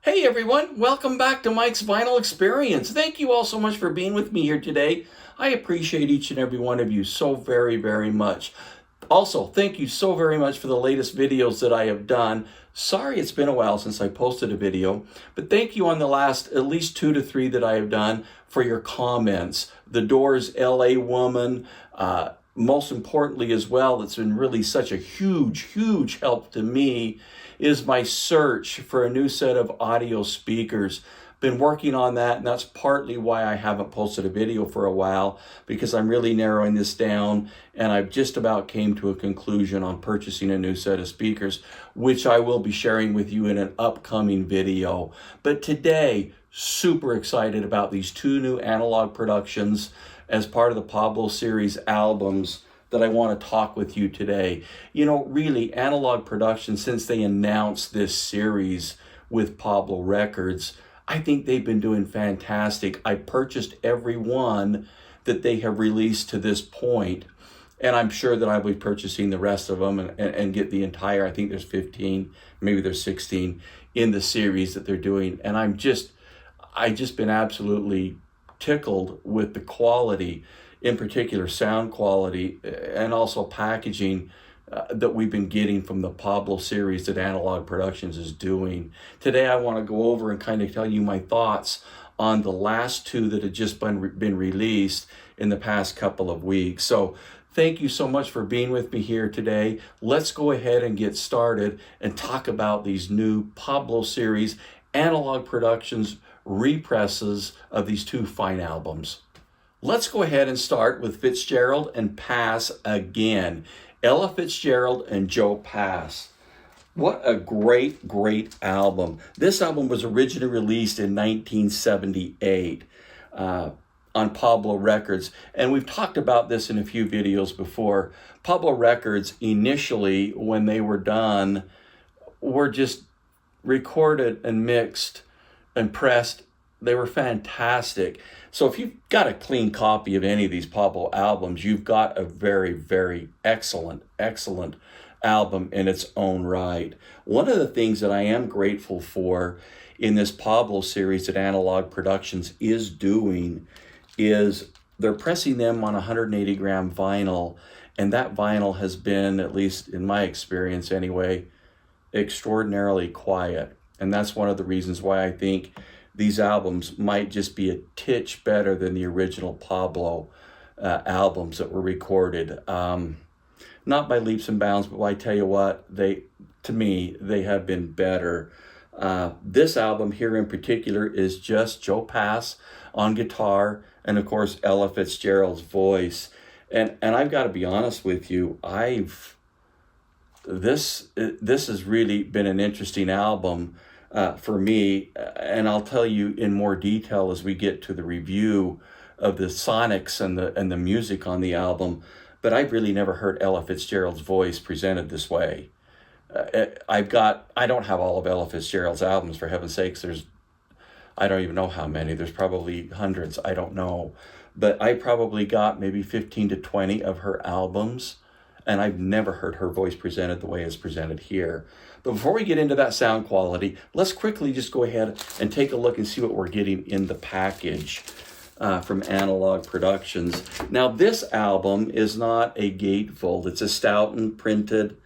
Hey everyone, welcome back to Mike's Vinyl Experience. Thank you all so much for being with me here today. I appreciate each and every one of you so very, very much. Also, thank you so very much for the latest videos that I have done. Sorry it's been a while since I posted a video, but thank you on the last at least 2 to 3 that I have done for your comments. The Doors LA Woman, most importantly as well, that's been really such a huge help to me is my search for a new set of audio speakers. Been working on that, and that's partly why I haven't posted a video for a while, because I'm really narrowing this down, and I've just about came to a conclusion on purchasing a new set of speakers, which I will be sharing with you in an upcoming video. But today, super excited about these 2 new Analogue Productions as part of the Pablo series albums that I want to talk with you today. You know, really, Analogue Productions, since they announced this series with Pablo Records, I think they've been doing fantastic. I purchased every one that they have released to this point, and I'm sure that I'll be purchasing the rest of them and get the entire, I think there's 15, maybe there's 16 in the series that they're doing. And I just been absolutely tickled with the quality, in particular sound quality, and also packaging that we've been getting from the Pablo series that Analogue Productions is doing. Today I want to go over and kind of tell you my thoughts on the last 2 that have just been released in the past couple of weeks. So thank you so much for being with me here today. Let's go ahead and get started and talk about these new Pablo series Analogue Productions represses of these 2 fine albums. Let's go ahead and start with Fitzgerald and Pass Again. Ella Fitzgerald and Joe Pass. What a great album. This album was originally released in 1978 on Pablo Records. And we've talked about this in a few videos before. Pablo Records initially, when they were done, were just recorded and mixed and pressed. They were fantastic. So if you've got a clean copy of any of these Pablo albums, you've got a very excellent album in its own right. One of the things that I am grateful for in this Pablo series that Analogue Productions is doing is they're pressing them on 180 gram vinyl, and that vinyl has been, at least in my experience anyway, extraordinarily quiet. And that's one of the reasons why I think these albums might just be a titch better than the original Pablo albums that were recorded. Not by leaps and bounds, but I tell you what, to me, they have been better. This album here in particular is just Joe Pass on guitar, and of course Ella Fitzgerald's voice. And I've got to be honest with you, this has really been an interesting album for me, and I'll tell you in more detail as we get to the review of the sonics and the music on the album. But I've really never heard Ella Fitzgerald's voice presented this way. I don't have all of Ella Fitzgerald's albums, for heaven's sakes. I don't even know how many. There's probably hundreds. I don't know, but I probably got maybe 15 to 20 of her albums, and I've never heard her voice presented the way it's presented here. But before we get into that sound quality, let's quickly just go ahead and take a look and see what we're getting in the package from Analogue Productions. Now, this album is not a gatefold. It's a Stoughton printed,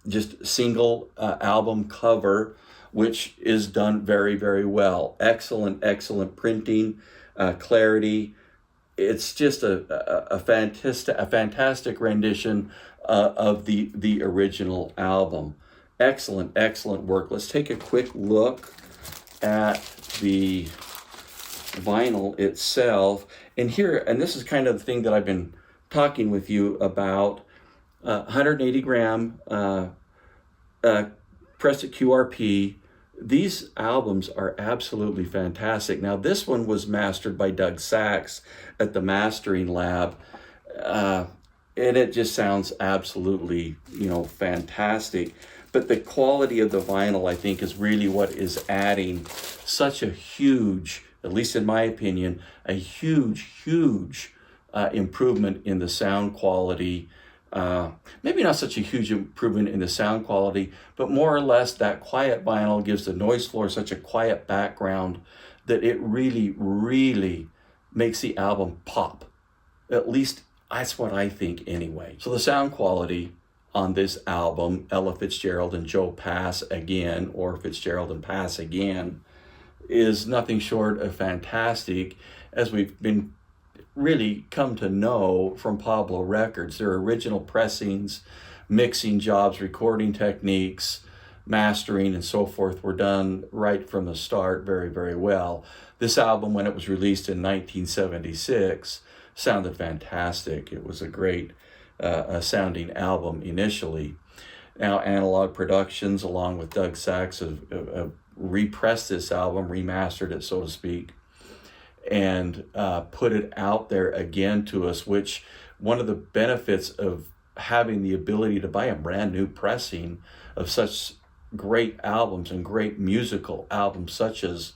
just single album cover, which is done very well. Excellent printing, clarity. It's just a fantastic rendition of the original album. Excellent work. Let's take a quick look at the vinyl itself. And this is kind of the thing that I've been talking with you about. 180 gram pressed at QRP. These albums are absolutely fantastic. Now, this one was mastered by Doug Sachs at the Mastering Lab, and it just sounds absolutely, fantastic. But the quality of the vinyl, I think, is really what is adding such a huge, at least in my opinion, a huge improvement in the sound quality Maybe not such a huge improvement in the sound quality, but more or less that quiet vinyl gives the noise floor such a quiet background that it really, really makes the album pop. At least that's what I think anyway. So the sound quality on this album, Ella Fitzgerald and Joe Pass Again, or Fitzgerald and Pass Again, is nothing short of fantastic, as we've been really come to know from Pablo Records. Their original pressings, mixing jobs, recording techniques, mastering, and so forth were done right from the start very, very well. This album, when it was released in 1976, sounded fantastic. It was a great sounding album initially. Now, Analogue Productions, along with Doug Sachs, have repressed this album, remastered it, so to speak, and put it out there again to us, which one of the benefits of having the ability to buy a brand new pressing of such great albums and great musical albums such as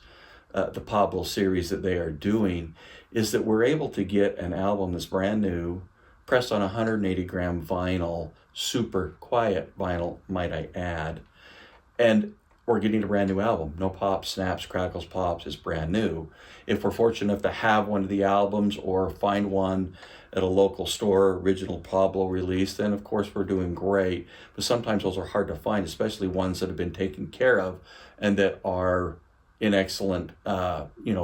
the Pablo series that they are doing is that we're able to get an album that's brand new, pressed on 180 gram vinyl, super quiet vinyl, might I add, and we're getting a brand new album. No pops, snaps, crackles, pops. It's brand new. If we're fortunate enough to have one of the albums or find one at a local store, original Pablo release, then of course we're doing great. But sometimes those are hard to find, especially ones that have been taken care of and that are in excellent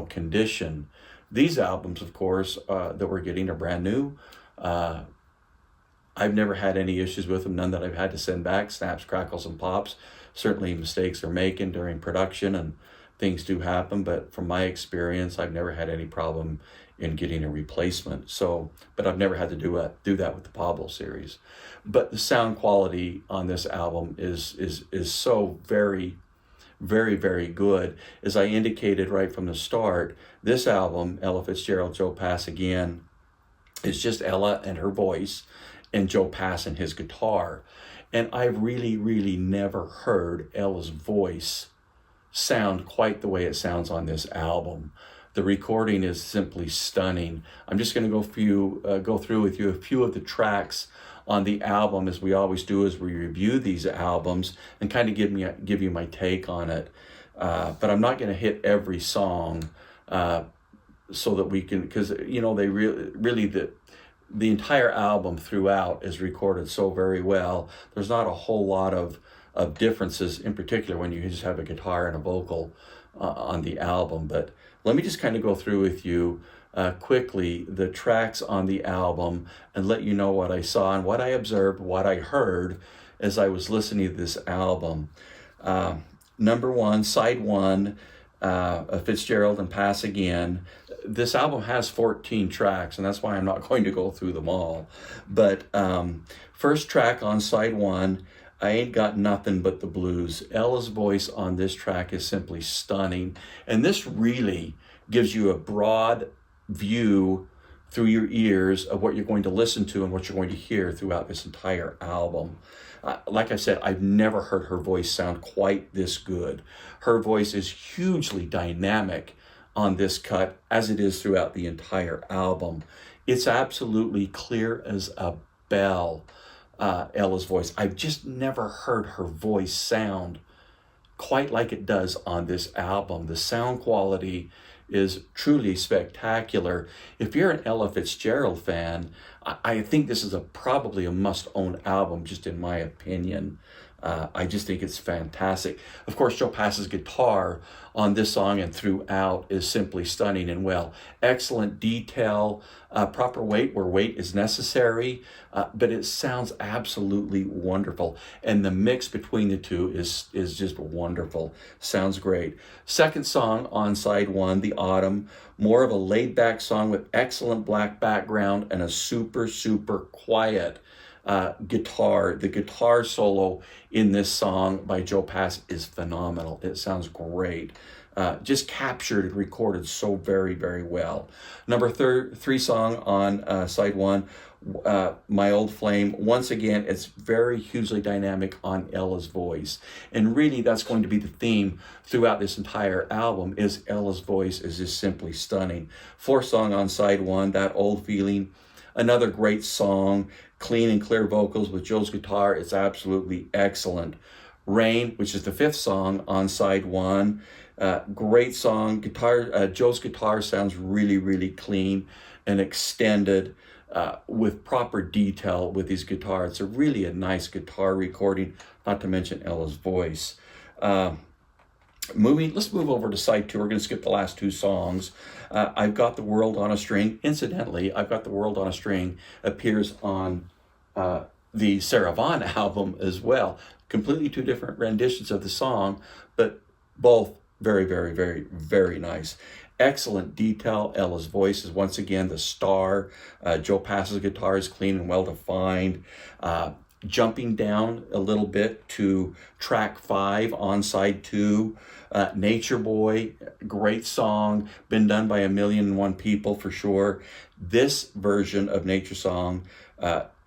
condition. These albums, of course, that we're getting are brand new. I've never had any issues with them, none that I've had to send back, snaps, crackles, and pops. Certainly mistakes are making during production and things do happen, but from my experience, I've never had any problem in getting a replacement. So, but I've never had to do that with the Pablo series. But the sound quality on this album is so very, very, very good. As I indicated right from the start, this album, Ella Fitzgerald, Joe Pass Again, is just Ella and her voice and Joe Pass and his guitar. And I've really, really never heard Ella's voice sound quite the way it sounds on this album. The recording is simply stunning. I'm just going to go through with you a few of the tracks on the album, as we always do as we review these albums, and kind of give you my take on it. But I'm not going to hit every song so that we can, because they really the entire album throughout is recorded so very well. There's not a whole lot of differences, in particular when you just have a guitar and a vocal on the album. But let me just kind of go through with you quickly the tracks on the album and let you know what I saw and what I observed, what I heard as I was listening to this album. Number one, side one, Fitzgerald and Pass Again. This album has 14 tracks, and that's why I'm not going to go through them all. But first track on side one, I Ain't Got Nothing But the Blues. Ella's voice on this track is simply stunning. And this really gives you a broad view through your ears of what you're going to listen to and what you're going to hear throughout this entire album. Like I said, I've never heard her voice sound quite this good. Her voice is hugely dynamic on this cut, as it is throughout the entire album. It's absolutely clear as a bell, Ella's voice. I've just never heard her voice sound quite like it does on this album. The sound quality is truly spectacular. If you're an Ella Fitzgerald fan, I think this is probably a must-own album, just in my opinion. I just think it's fantastic. Of course, Joe Pass's guitar on this song and throughout is simply stunning and well. Excellent detail, proper weight where weight is necessary, but it sounds absolutely wonderful. And the mix between the two is just wonderful. Sounds great. Second song on side one, The Autumn, more of a laid-back song with excellent black background and a super, super quiet guitar. The guitar solo in this song by Joe Pass is phenomenal. It sounds great. Just captured and recorded so very, very well. Number three song on side one, My Old Flame. Once again, it's very hugely dynamic on Ella's voice. And really that's going to be the theme throughout this entire album, is Ella's voice is just simply stunning. Fourth song on side one, That Old Feeling. Another great song, clean and clear vocals with Joe's guitar. It's absolutely excellent. Rain, which is the 5th song on side 1. Great song. Joe's guitar sounds really, really clean and extended with proper detail with his guitar. It's really a nice guitar recording, not to mention Ella's voice. Let's move over to side 2. We're going to skip the last 2 songs. I've Got the World on a String. Incidentally, I've Got the World on a String appears on the Sarah Vaughan album as well. Completely 2 different renditions of the song, but both very, very, very, very nice. Excellent detail. Ella's voice is once again the star. Joe Pass's guitar is clean and well defined. Jumping down a little bit to track 5 on side 2, Nature Boy, great song, been done by 1,000,001 people for sure. This version of Nature Song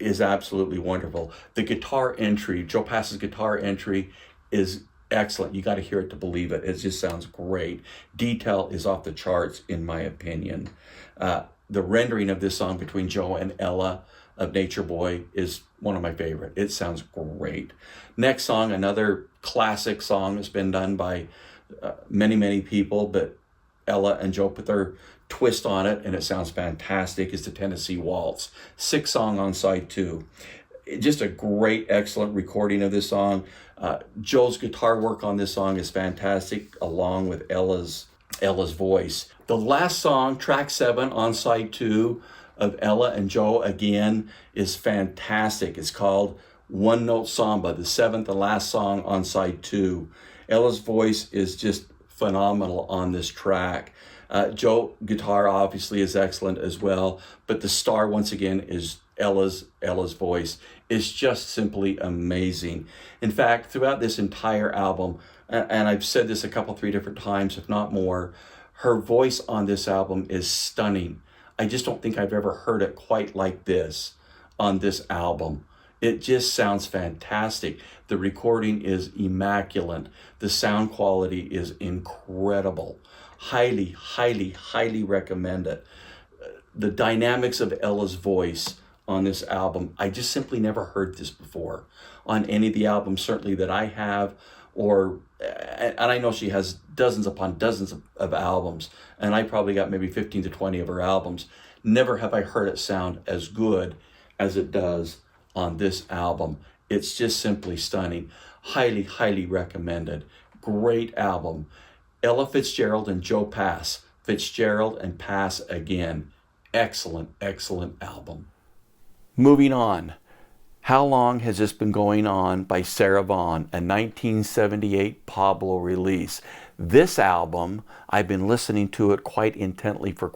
is absolutely wonderful. The guitar entry, Joe Pass's guitar entry, is excellent. You got to hear it to believe it. It just sounds great. Detail is off the charts, in my opinion. The rendering of this song between Joe and Ella of Nature Boy is one of my favorite. It sounds great. Next song, another classic song, has been done by many, many people, but Ella and Joe put their twist on it, and it sounds fantastic. It's the Tennessee Waltz. 6th song on side 2. Just a great, excellent recording of this song. Joe's guitar work on this song is fantastic, along with Ella's voice. The last song, track 7 on side 2 of Ella and Joe again, is fantastic. It's called One Note Samba, the 7th and last song on side 2. Ella's voice is just phenomenal on this track. Joe guitar obviously is excellent as well, but the star once again is Ella's voice. Is just simply amazing. In fact, throughout this entire album, and I've said this a couple, 3 different times, if not more, her voice on this album is stunning. I just don't think I've ever heard it quite like this on this album. It just sounds fantastic. The recording is immaculate. The sound quality is incredible. Highly, highly, highly recommend it. The dynamics of Ella's voice on this album, I just simply never heard this before on any of the albums, certainly that I have, and I know she has dozens upon dozens of albums, and I probably got maybe 15 to 20 of her albums. Never have I heard it sound as good as it does on this album. It's just simply stunning. Highly, highly recommended. Great album. Ella Fitzgerald and Joe Pass. Fitzgerald and Pass again. Excellent, excellent album. Moving on. How Long Has This Been Going On by Sarah Vaughan, a 1978 Pablo release. This album, I've been listening to it quite intently for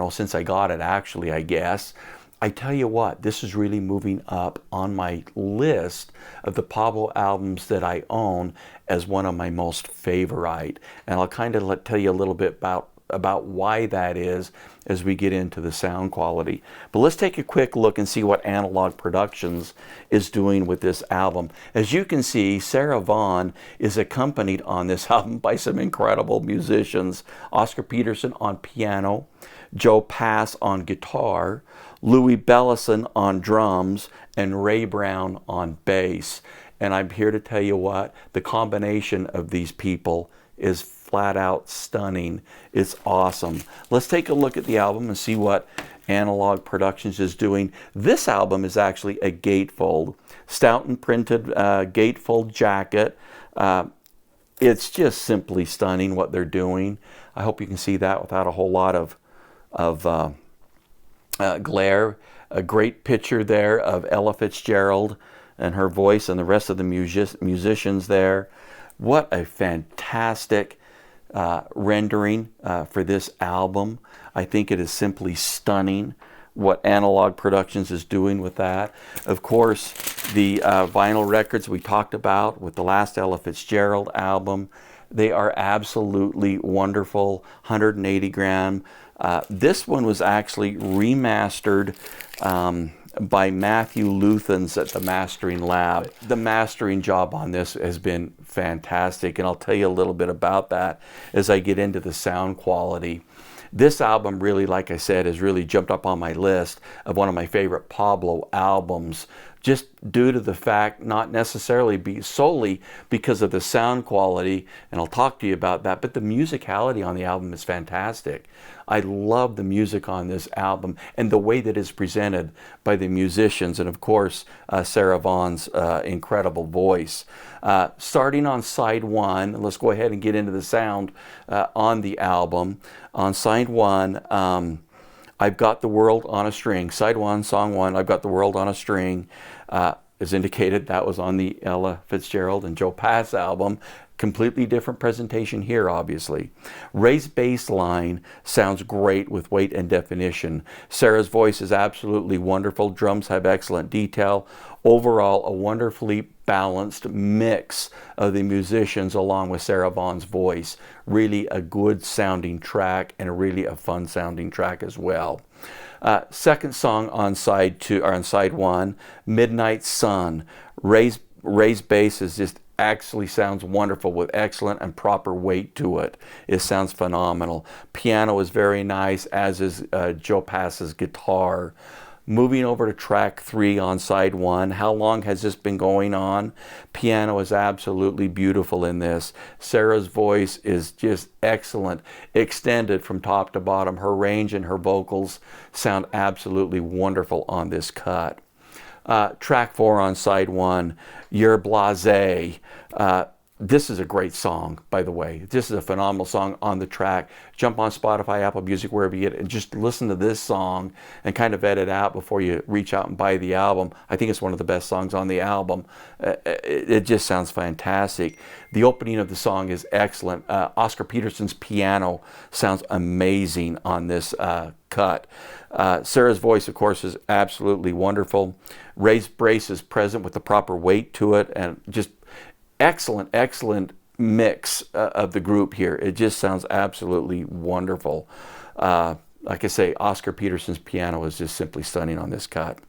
since I got it actually, I guess. I tell you what, this is really moving up on my list of the Pablo albums that I own as one of my most favorite. And I'll kind of tell you a little bit about why that is as we get into the sound quality. But let's take a quick look and see what Analogue Productions is doing with this album. As you can see, Sarah Vaughan is accompanied on this album by some incredible musicians. Oscar Peterson on piano, Joe Pass on guitar, Louis Bellison on drums, and Ray Brown on bass. And I'm here to tell you what, the combination of these people is flat out stunning. It's awesome. Let's take a look at the album and see what Analogue Productions is doing. This album is actually a gatefold, Stoughton printed gatefold jacket. It's just simply stunning what they're doing. I hope you can see that without a whole lot of glare. A great picture there of Ella Fitzgerald and her voice and the rest of the musicians there. What a fantastic rendering for this album. I think it is simply stunning what Analogue Productions is doing with that. Of course, the vinyl records we talked about with the last Ella Fitzgerald album, they are absolutely wonderful, 180 gram. This one was actually remastered by Matthew Luthans at the Mastering Lab. The mastering job on this has been fantastic, and I'll tell you a little bit about that as I get into the sound quality. This album really, like I said, has really jumped up on my list of one of my favorite Pablo albums, just due to the fact, not necessarily solely because of the sound quality, and I'll talk to you about that, but the musicality on the album is fantastic. I love the music on this album and the way that it's presented by the musicians, and of course Sarah Vaughan's incredible voice. Starting on side 1, let's go ahead and get into the sound on the album. On side 1, I've Got the World on a String. Side 1, song 1, I've Got the World on a String. As indicated, that was on the Ella Fitzgerald and Joe Pass album. Completely different presentation here, obviously. Ray's bass line sounds great with weight and definition. Sarah's voice is absolutely wonderful. Drums have excellent detail. Overall, a wonderfully balanced mix of the musicians along with Sarah Vaughan's voice. Really a good sounding track, and really a fun sounding track as well. Second song on side 2, or on side 1, Midnight Sun. Ray's bass is just actually sounds wonderful with excellent and proper weight to it. It sounds phenomenal. Piano is very nice, as is Joe Pass's guitar. Moving over to track 3 on side 1, How Long Has This Been Going On? Piano is absolutely beautiful in this. Sarah's voice is just excellent, extended from top to bottom. Her range and her vocals sound absolutely wonderful on this cut. Track 4 on side 1, You're Blasé. This is a great song, by the way. This is a phenomenal song on the track. Jump on Spotify, Apple Music, wherever you get it, and just listen to this song and kind of vet it out before you reach out and buy the album. I think it's one of the best songs on the album. It just sounds fantastic. The opening of the song is excellent. Oscar Peterson's piano sounds amazing on this cut. Sarah's voice, of course, is absolutely wonderful. Ray's bass is present with the proper weight to it, and just excellent mix of the group here. It just sounds absolutely wonderful. Like I say, Oscar Peterson's piano is just simply stunning on this cut.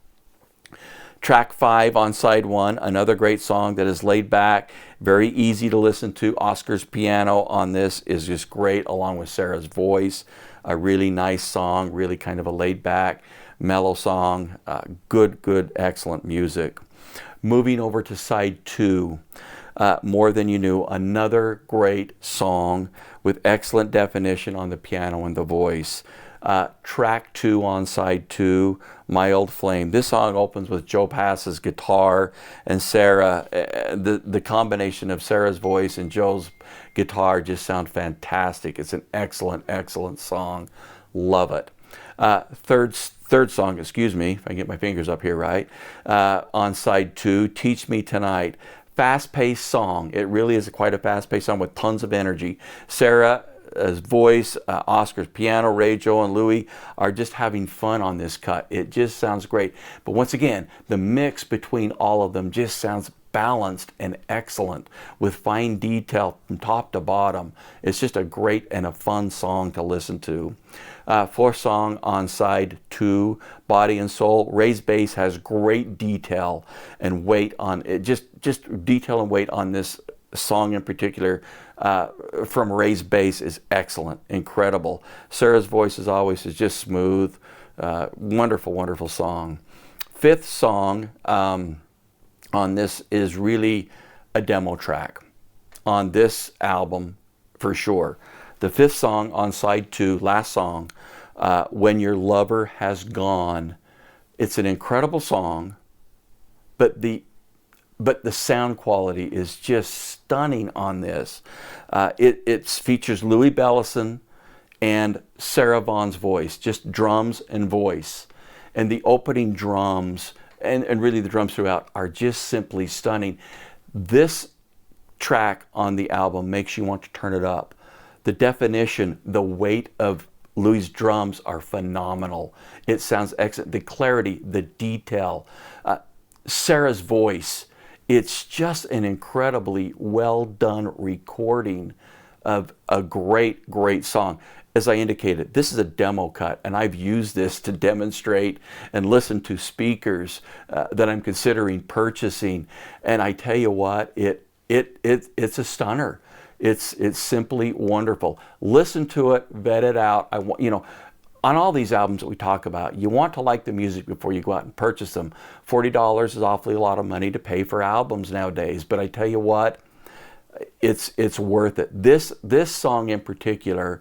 Track 5 on side 1, another great song that is laid back, very easy to listen to. Oscar's piano on this is just great, along with Sarah's voice. A really nice song, really kind of a laid back, mellow song. Good, excellent music. Moving over to side 2, More Than You Knew, another great song with excellent definition on the piano and the voice. Track 2 on side 2, My Old Flame. This song opens with Joe Pass's guitar and Sarah. The combination of Sarah's voice and Joe's guitar just sound fantastic. It's an excellent song. Love it. Third song, excuse me, if I can get my fingers up here right, on side 2, Teach Me Tonight. Fast-paced song. It really is quite a fast-paced song with tons of energy. Sarah's voice, Oscar's piano, Ray, Joe, and Louie are just having fun on this cut. It just sounds great. But once again, the mix between all of them just sounds balanced and excellent with fine detail from top to bottom. It's just a great and a fun song to listen to. Fourth song on side 2, Body and Soul. Ray's bass has great detail and weight on it. Just detail and weight on this song in particular from Ray's bass is excellent, incredible. Sarah's voice, as always, is just smooth. Wonderful song. Fifth song on this is really a demo track on this album for sure. The fifth song on side 2, last song, When Your Lover Has Gone. It's an incredible song, but the sound quality is just stunning on this. It features Louis Bellison and Sarah Vaughan's voice, just drums and voice. And the opening drums, and really the drums throughout, are just simply stunning. This track on the album makes you want to turn it up. The definition, the weight of Louis' drums are phenomenal. It sounds excellent. The clarity, the detail, Sarah's voice, it's just an incredibly well done recording of a great song. As I indicated, this is a demo cut, and I've used this to demonstrate and listen to speakers that I'm considering purchasing. And I tell you what, it's a stunner. It's simply wonderful. Listen to it, vet it out. You know, on all these albums that we talk about, you want to like the music before you go out and purchase them. $40 is awfully a lot of money to pay for albums nowadays, but I tell you what, it's worth it. This song in particular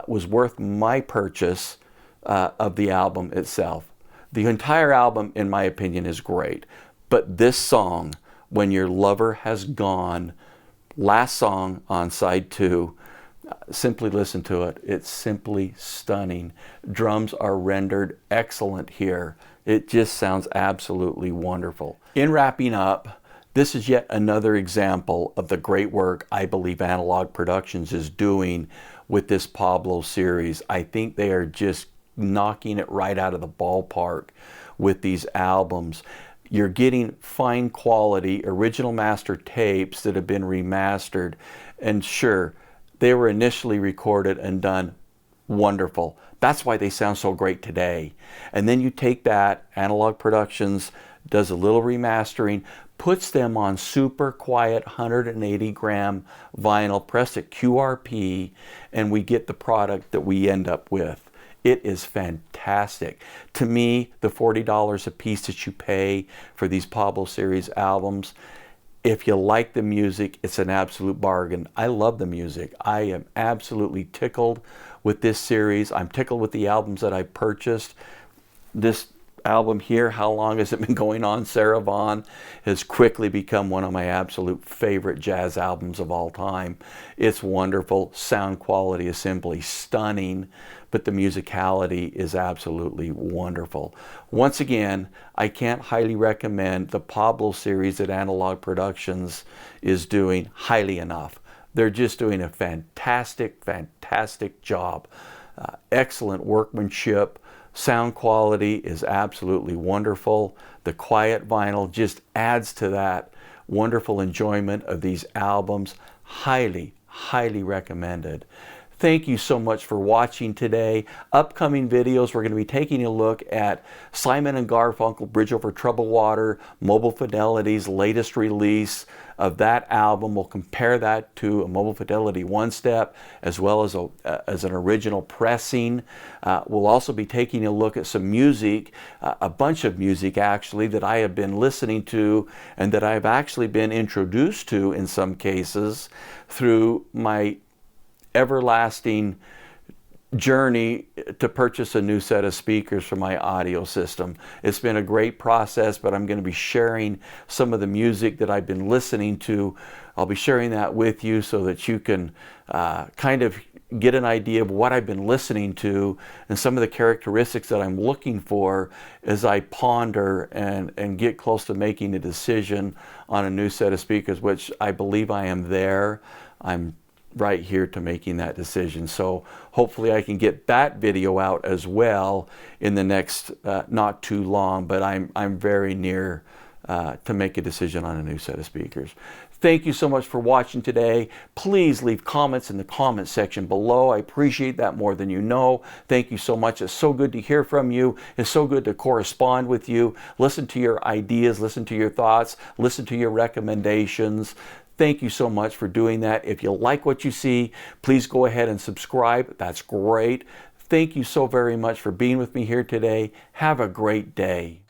was worth my purchase of the album itself. The entire album, in my opinion, is great, but this song, When Your Lover Has Gone, last song on side 2, simply listen to it. It's simply stunning. Drums are rendered excellent here. It just sounds absolutely wonderful. In wrapping up, this is yet another example of the great work I believe Analogue Productions is doing with this Pablo series. I think they are just knocking it right out of the ballpark with these albums. You're getting fine quality original master tapes that have been remastered, and sure, they were initially recorded and done wonderful. That's why they sound so great today. And then you take that, Analogue Productions does a little remastering, puts them on super quiet 180 gram vinyl, pressed at QRP, and we get the product that we end up with. It is fantastic. To me, the $40 a piece that you pay for these Pablo series albums, if you like the music, it's an absolute bargain. I love the music. I am absolutely tickled with this series. I'm tickled with the albums that I purchased. This album here, How Long Has It Been Going On, Sarah Vaughan, has quickly become one of my absolute favorite jazz albums of all time. It's wonderful. Sound quality is simply stunning, but the musicality is absolutely wonderful. Once again, I can't highly recommend the Pablo series that Analogue Productions is doing highly enough. They're just doing a fantastic, fantastic job. Excellent workmanship. Sound quality is absolutely wonderful. The quiet vinyl just adds to that wonderful enjoyment of these albums. Highly, highly recommended. Thank you so much for watching today. Upcoming videos, we're going to be taking a look at Simon & Garfunkel, Bridge Over Troubled Water, Mobile Fidelity's latest release of that album. We'll compare that to a Mobile Fidelity one-step as well as an original pressing. We'll also be taking a look at some music, a bunch of music actually, that I have been listening to and that I've actually been introduced to in some cases through my everlasting journey to purchase a new set of speakers for my audio system. It's been a great process, but I'm going to be sharing some of the music that I've been listening to. I'll be sharing that with you so that you can kind of get an idea of what I've been listening to and some of the characteristics that I'm looking for as I ponder and get close to making a decision on a new set of speakers, which I believe I am there. I'm right here to making that decision. So hopefully I can get that video out as well in the next not too long, but I'm very near to make a decision on a new set of speakers. Thank you so much for watching today. Please leave comments in the comment section below. I appreciate that more than you know. Thank you so much. It's so good to hear from you. It's so good to correspond with you. Listen to your ideas, listen to your thoughts, listen to your recommendations. Thank you so much for doing that. If you like what you see, please go ahead and subscribe. That's great. Thank you so very much for being with me here today. Have a great day.